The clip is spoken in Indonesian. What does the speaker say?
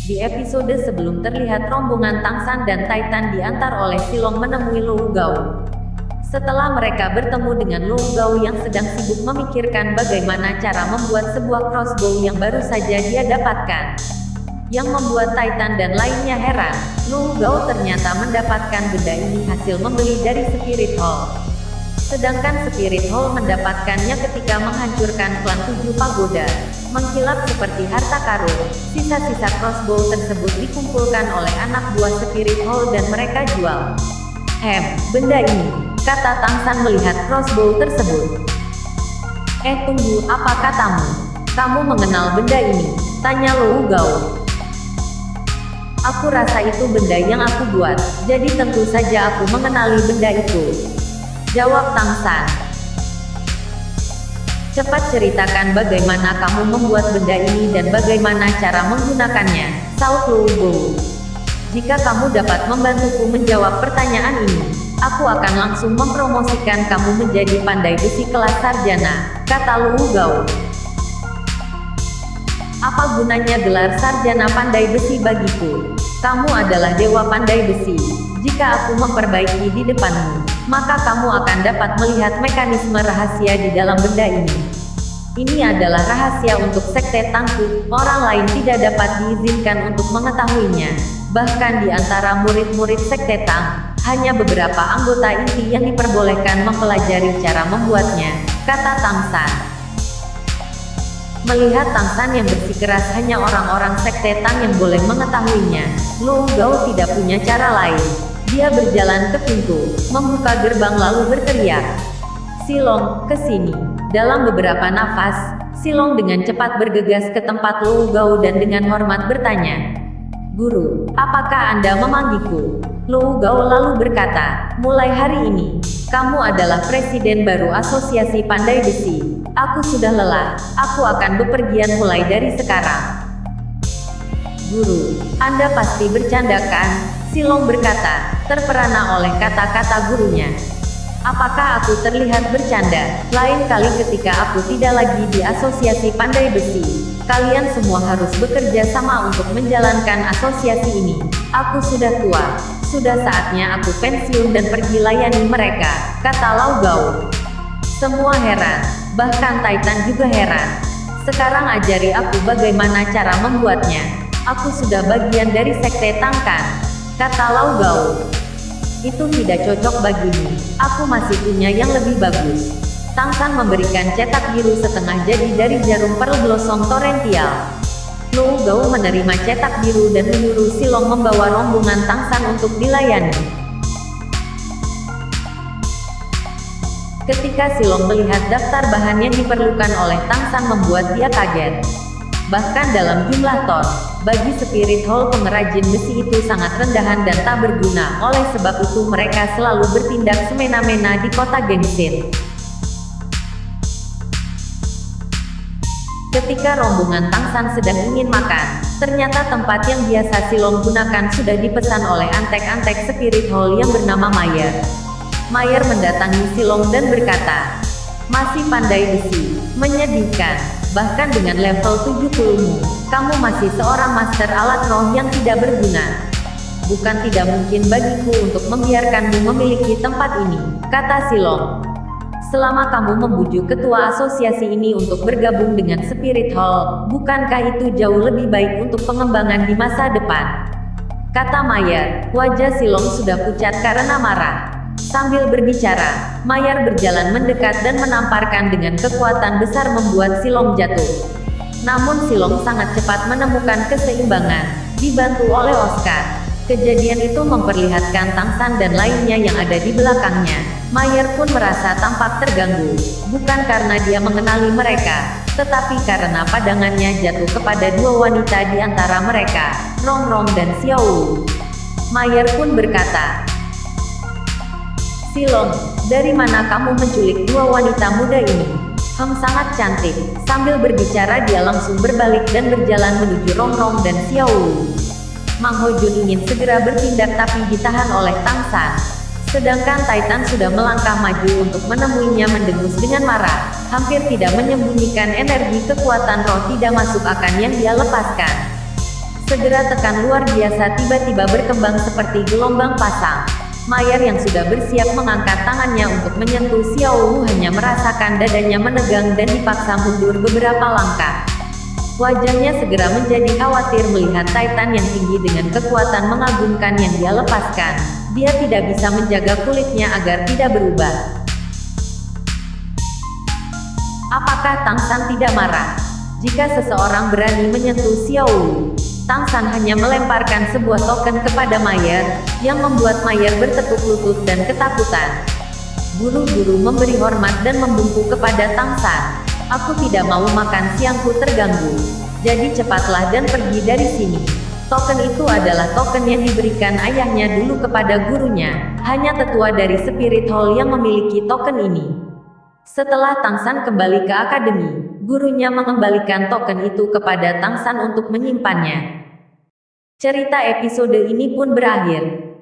Di episode sebelum terlihat rombongan Tangsan dan Titan diantar oleh Silong menemui Lu Gao. Setelah mereka bertemu dengan Lu Gao yang sedang sibuk memikirkan bagaimana cara membuat sebuah crossbow yang baru saja dia dapatkan. Yang membuat Titan dan lainnya heran, Lu Gao ternyata mendapatkan benda ini hasil membeli dari Spirit Hall. Sedangkan Spirit Hall mendapatkannya ketika menghancurkan klan 7 pagoda. Mengkilap seperti harta karun, sisa-sisa crossbow tersebut dikumpulkan oleh anak buah Spirit Hall dan mereka jual. Benda ini, kata Tangsan melihat crossbow tersebut. Tunggu, apa katamu? Kamu mengenal benda ini? Tanya Lu Gao. Aku rasa itu benda yang aku buat, jadi tentu saja aku mengenali benda itu. Jawab Tangsan. Cepat ceritakan bagaimana kamu membuat benda ini dan bagaimana cara menggunakannya, saut Lu Gao. Jika kamu dapat membantuku menjawab pertanyaan ini, aku akan langsung mempromosikan kamu menjadi pandai besi kelas sarjana, kata Lu Gao. Apa gunanya gelar sarjana pandai besi bagiku? Kamu adalah dewa pandai besi. Jika aku memperbaiki di depanmu, maka kamu akan dapat melihat mekanisme rahasia di dalam benda ini. Ini adalah rahasia untuk Sekte Tangku, orang lain tidak dapat diizinkan untuk mengetahuinya. Bahkan di antara murid-murid Sekte Tang, hanya beberapa anggota inti yang diperbolehkan mempelajari cara membuatnya, kata Tangsan. Melihat Tangsan yang bersikeras hanya orang-orang Sekte Tang yang boleh mengetahuinya, Lu Gao tidak punya cara lain. Dia berjalan ke pintu, membuka gerbang lalu berteriak, "Silong, ke sini." Dalam beberapa nafas, Silong dengan cepat bergegas ke tempat Lu Gao dan dengan hormat bertanya, "Guru, apakah Anda memanggilku?" Lu Gao lalu berkata, "Mulai hari ini, kamu adalah presiden baru Asosiasi Pandai Besi. Aku sudah lelah, aku akan bepergian mulai dari sekarang." "Guru, Anda pasti bercanda kan?" Silong berkata, terperana oleh kata-kata gurunya. "Apakah aku terlihat bercanda? Lain kali ketika aku tidak lagi di Asosiasi Pandai Besi, kalian semua harus bekerja sama untuk menjalankan asosiasi ini. Aku sudah tua, sudah saatnya aku pensiun dan pergi layani mereka," kata Lu Gao. Semua heran, bahkan Titan juga heran. "Sekarang ajari aku bagaimana cara membuatnya. Aku sudah bagian dari Sekte Tang kan?" kata Lu Gao. "Itu tidak cocok bagimu, aku masih punya yang lebih bagus." Tangsan memberikan cetak biru setengah jadi dari jarum Pearl Blossom Torrential. Lu Gao menerima cetak biru dan menyuruh Silong membawa rombongan Tangsan untuk dilayani. Ketika Silong melihat daftar bahan yang diperlukan oleh Tangsan membuat dia kaget. Bahkan dalam jumlah ton, bagi Spirit Hall pengrajin besi itu sangat rendahan dan tak berguna, oleh sebab itu mereka selalu bertindak semena-mena di kota Gengsin. Ketika rombongan Tangsan sedang ingin makan, ternyata tempat yang biasa Silong gunakan sudah dipesan oleh antek-antek Spirit Hall yang bernama Mayer. Mayer mendatangi Silong dan berkata, "Masih pandai besi, menyedihkan. Bahkan dengan level 70-mu, kamu masih seorang master alat roh yang tidak berguna. Bukan tidak mungkin bagiku untuk membiarkanmu memiliki tempat ini," kata Silong. "Selama kamu membujuk ketua asosiasi ini untuk bergabung dengan Spirit Hall, bukankah itu jauh lebih baik untuk pengembangan di masa depan?" kata Mayer. Wajah Silong sudah pucat karena marah. Sambil berbicara, Mayer berjalan mendekat dan menamparkan dengan kekuatan besar membuat Silong jatuh. Namun Silong sangat cepat menemukan keseimbangan, dibantu oleh Oscar. Kejadian itu memperlihatkan Tangsan dan lainnya yang ada di belakangnya. Mayer pun merasa tampak terganggu, bukan karena dia mengenali mereka, tetapi karena pandangannya jatuh kepada dua wanita di antara mereka, Rong Rong dan Xiao Wu. Mayer pun berkata, "Silong, dari mana kamu menculik dua wanita muda ini? Sangat cantik." Sambil berbicara dia langsung berbalik dan berjalan menuju Rong Rong dan Xiao Wu. Mang Ho Jun ingin segera bertindak tapi ditahan oleh Tangsan. Sedangkan Titan sudah melangkah maju untuk menemuinya mendengus dengan marah, hampir tidak menyembunyikan energi kekuatan roh tidak masuk akal yang dia lepaskan. Segera tekan luar biasa tiba-tiba berkembang seperti gelombang pasang. Mayer yang sudah bersiap mengangkat tangannya untuk menyentuh Xiao Wu hanya merasakan dadanya menegang dan dipaksa mundur beberapa langkah. Wajahnya segera menjadi khawatir melihat Titan yang tinggi dengan kekuatan mengagumkan yang dia lepaskan. Dia tidak bisa menjaga kulitnya agar tidak berubah. Apakah Tang San tidak marah? Jika seseorang berani menyentuh Xiao Wu, Tang San hanya melemparkan sebuah token kepada Mayer, yang membuat Mayer bertekuk lutut dan ketakutan. Buru-buru memberi hormat dan membungkuk kepada Tang San. Aku tidak mau makan siangku terganggu. Jadi cepatlah dan pergi dari sini. Token itu adalah token yang diberikan ayahnya dulu kepada gurunya. Hanya tetua dari Spirit Hall yang memiliki token ini. Setelah Tang San kembali ke akademi, gurunya mengembalikan token itu kepada Tang San untuk menyimpannya. Cerita episode ini pun berakhir.